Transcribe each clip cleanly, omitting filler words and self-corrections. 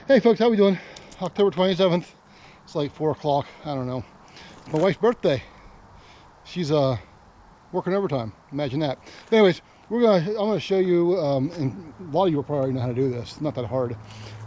Hey folks, how we doing? October 27th. It's like 4 o'clock. I don't know. It's my wife's birthday. She's working overtime. Imagine that. But anyways, I'm gonna show you, and a lot of you will probably know how to do this. Not that hard,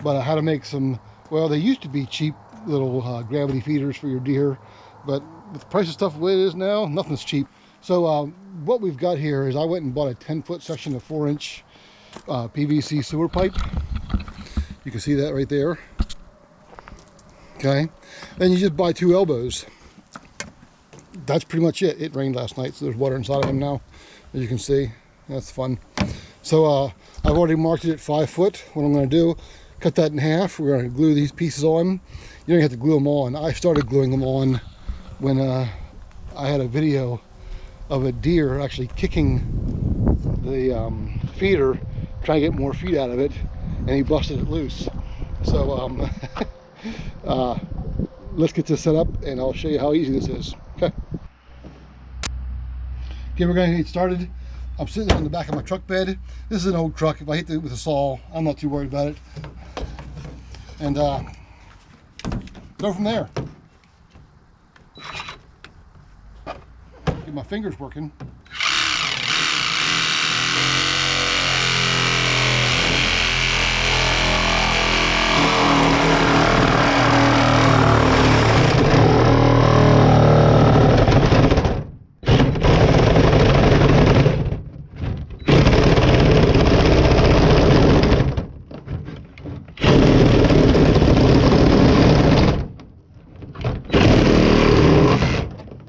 but how to make some. Well, they used to be cheap little gravity feeders for your deer, but with the price of stuff the way it is now, nothing's cheap. So what we've got here is I went and bought a 10-foot section of 4-inch PVC sewer pipe. You can see that right there. Okay, then you just buy 2 elbows. That's pretty much it. It rained last night, so there's water inside of them now, as you can see. That's fun. So I've already marked it at 5 foot. What I'm going to do, cut that in half. We're going to glue these pieces on. You don't have to glue them on. I started gluing them on when I had a video of a deer actually kicking the feeder, trying to get more feed out of it, and he busted it loose. So let's get this set up and I'll show you how easy this is. Okay, we're going to get started. I'm sitting on the back of my truck bed. This is an old truck. If I hit it with a saw, I'm not too worried about it. And go from there. Get my fingers working.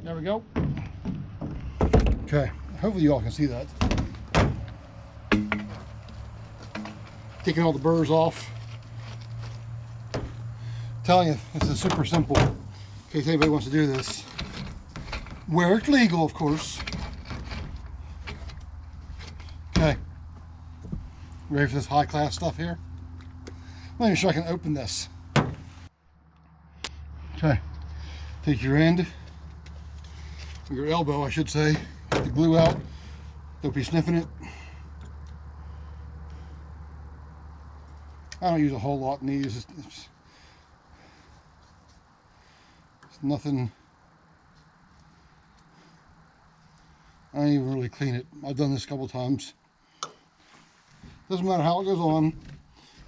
There we go. Okay, hopefully you all can see that. Taking all the burrs off. Telling you, this is super simple. In case anybody wants to do this. Where it's legal, of course. Okay. Ready for this high class stuff here? Let me show I can open this. Okay. Take your end. Your elbow, I should say. Get the glue out. Don't be sniffing it. I don't use a whole lot in these. It's nothing. I don't even really clean it. I've done this a couple times. Doesn't matter how it goes on,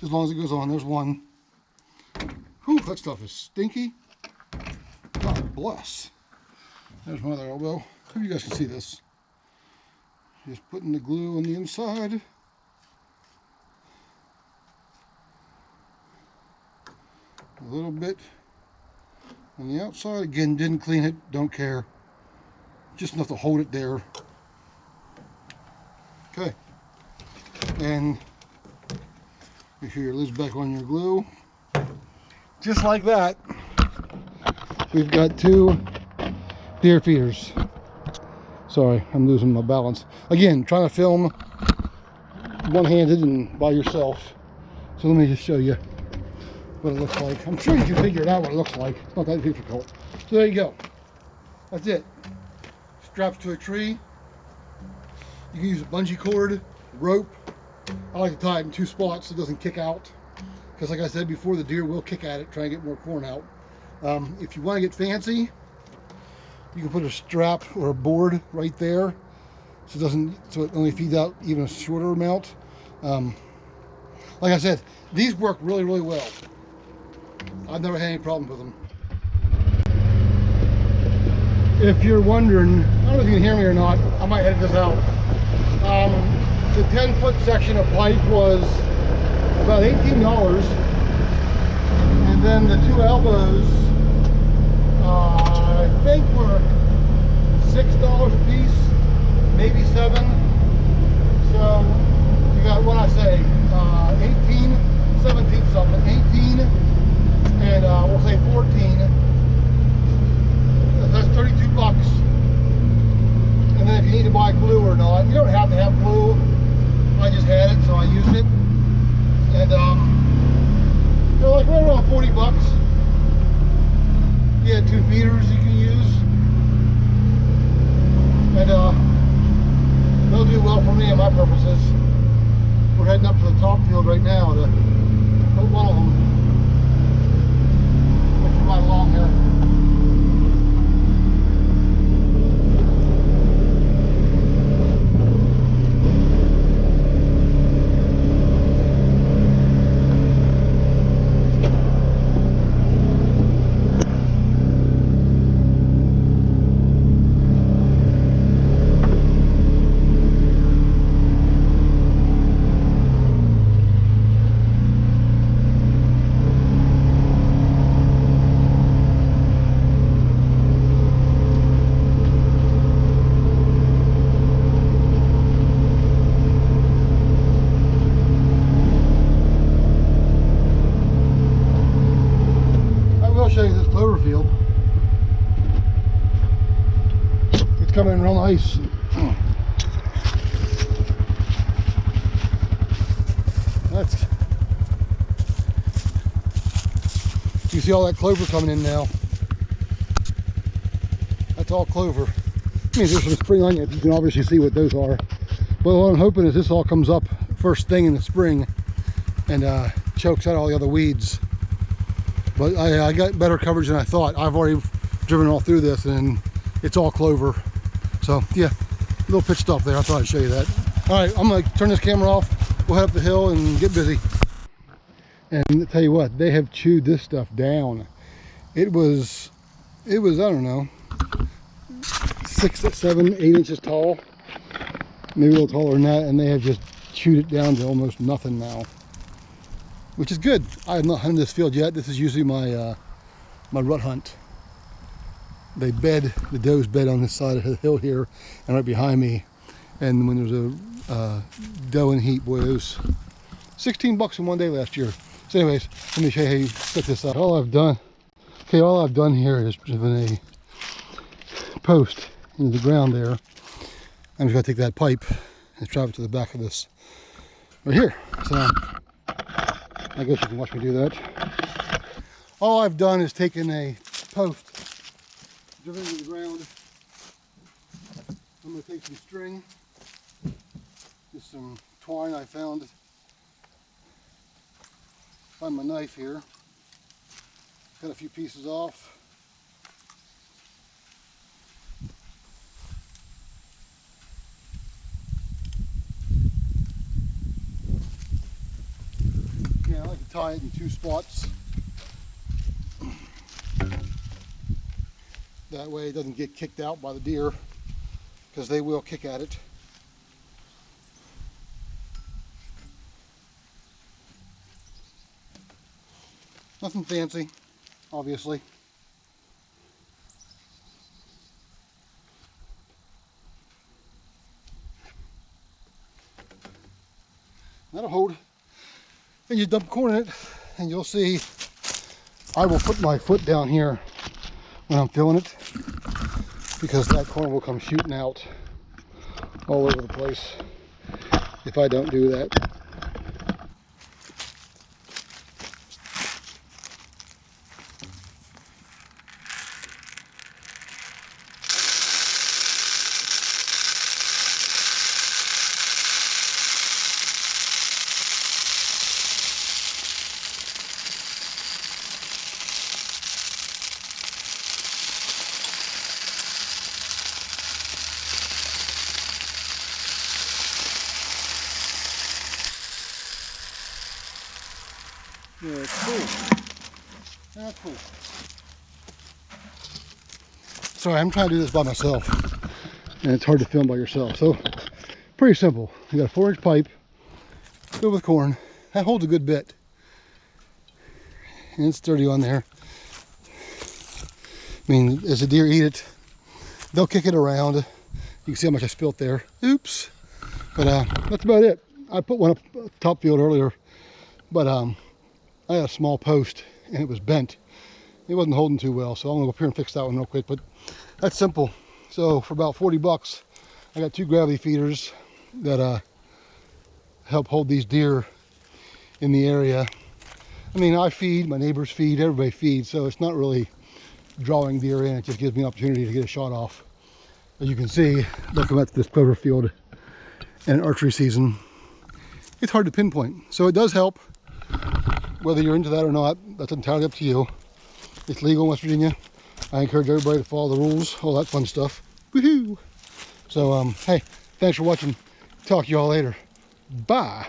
as long as it goes on. There's one. Whew, that stuff is stinky. God bless. There's my other elbow. Hope you guys can see this. Just putting the glue on the inside. A little bit on the outside. Again, didn't clean it, don't care. Just enough to hold it there. Okay. And make sure your lid's back on your glue. Just like that. We've got 2 deer feeders. Sorry, I'm losing my balance. Again, trying to film one-handed and by yourself. So let me just show you what it looks like. I'm sure you can figure it out what it looks like. It's not that difficult. So there you go. That's it. Straps to a tree. You can use a bungee cord, rope. I like to tie it in 2 spots so it doesn't kick out. Because like I said before, the deer will kick at it, try and get more corn out. If you want to get fancy, you can put a strap or a board right there, so it only feeds out even a shorter amount. Like I said, these work really, really well. I've never had any problems with them. If you're wondering, I don't know if you can hear me or not. I might edit this out. The 10-foot section of pipe was about $18, and then the 2 elbows, I think were $6 a piece, maybe 7. So you got what I say, 18, 17 something, 18, and we'll say 14. That's 32 bucks. And then if you need to buy glue or not, you don't have to have glue. I just had it, so I used it. And they're like right around 40 bucks. You had 2 feeders you can use, and they'll do well for me and my purposes. We're heading up to the top field right now to put one of them. field. It's coming in real nice. You see all that clover coming in now. That's all clover. I mean, there's some spring onions. You can obviously see what those are. But what I'm hoping is this all comes up first thing in the spring and chokes out all the other weeds. But I got better coverage than I thought. I've already driven all through this and it's all clover. So yeah, a little pit stop there. I thought I'd show you that. All right, I'm gonna turn this camera off. We'll head up the hill and get busy. And I'll tell you what, they have chewed this stuff down. It was I don't know, 6, 7, 8 inches tall, maybe a little taller than that, and they have just chewed it down to almost nothing now, which is good. I have not hunted this field yet. This is usually my my rut hunt. They bed, the does bed on this side of the hill here and right behind me, and when there's a doe in heat, boy, it was $16 in one day last year. So anyways, let me show you how you set this up. All I've done here is driven a post into the ground there. I'm just gonna take that pipe and drive it to the back of this right here. So I guess you can watch me do that. All I've done is taken a post, driven into the ground. I'm gonna take some string, just some twine I found. Find my knife here. Cut a few pieces off. Yeah, I like to tie it in 2 spots. That way it doesn't get kicked out by the deer, because they will kick at it. Nothing fancy, obviously. That'll hold. And you dump corn in it, and you'll see I will put my foot down here when I'm filling it, because that corn will come shooting out all over the place if I don't do that. Yeah, it's cool. That's cool. Sorry, I'm trying to do this by myself, and it's hard to film by yourself. So, pretty simple. You got a 4-inch pipe filled with corn. That holds a good bit, and it's sturdy on there. I mean, as the deer eat it, they'll kick it around. You can see how much I spilt there. Oops. But that's about it. I put one up top field earlier, but I had a small post and it was bent. It wasn't holding too well, so I'm gonna go up here and fix that one real quick. But that's simple. So for about $40, I got 2 gravity feeders that help hold these deer in the area. I mean, I feed, my neighbors feed, everybody feeds, so it's not really drawing deer in. It just gives me an opportunity to get a shot off. As you can see, looking at this clover field and archery season, it's hard to pinpoint. So it does help. Whether you're into that or not, that's entirely up to you. It's legal in West Virginia. I encourage everybody to follow the rules, all that fun stuff. Woohoo! So, hey, thanks for watching. Talk to y'all later. Bye.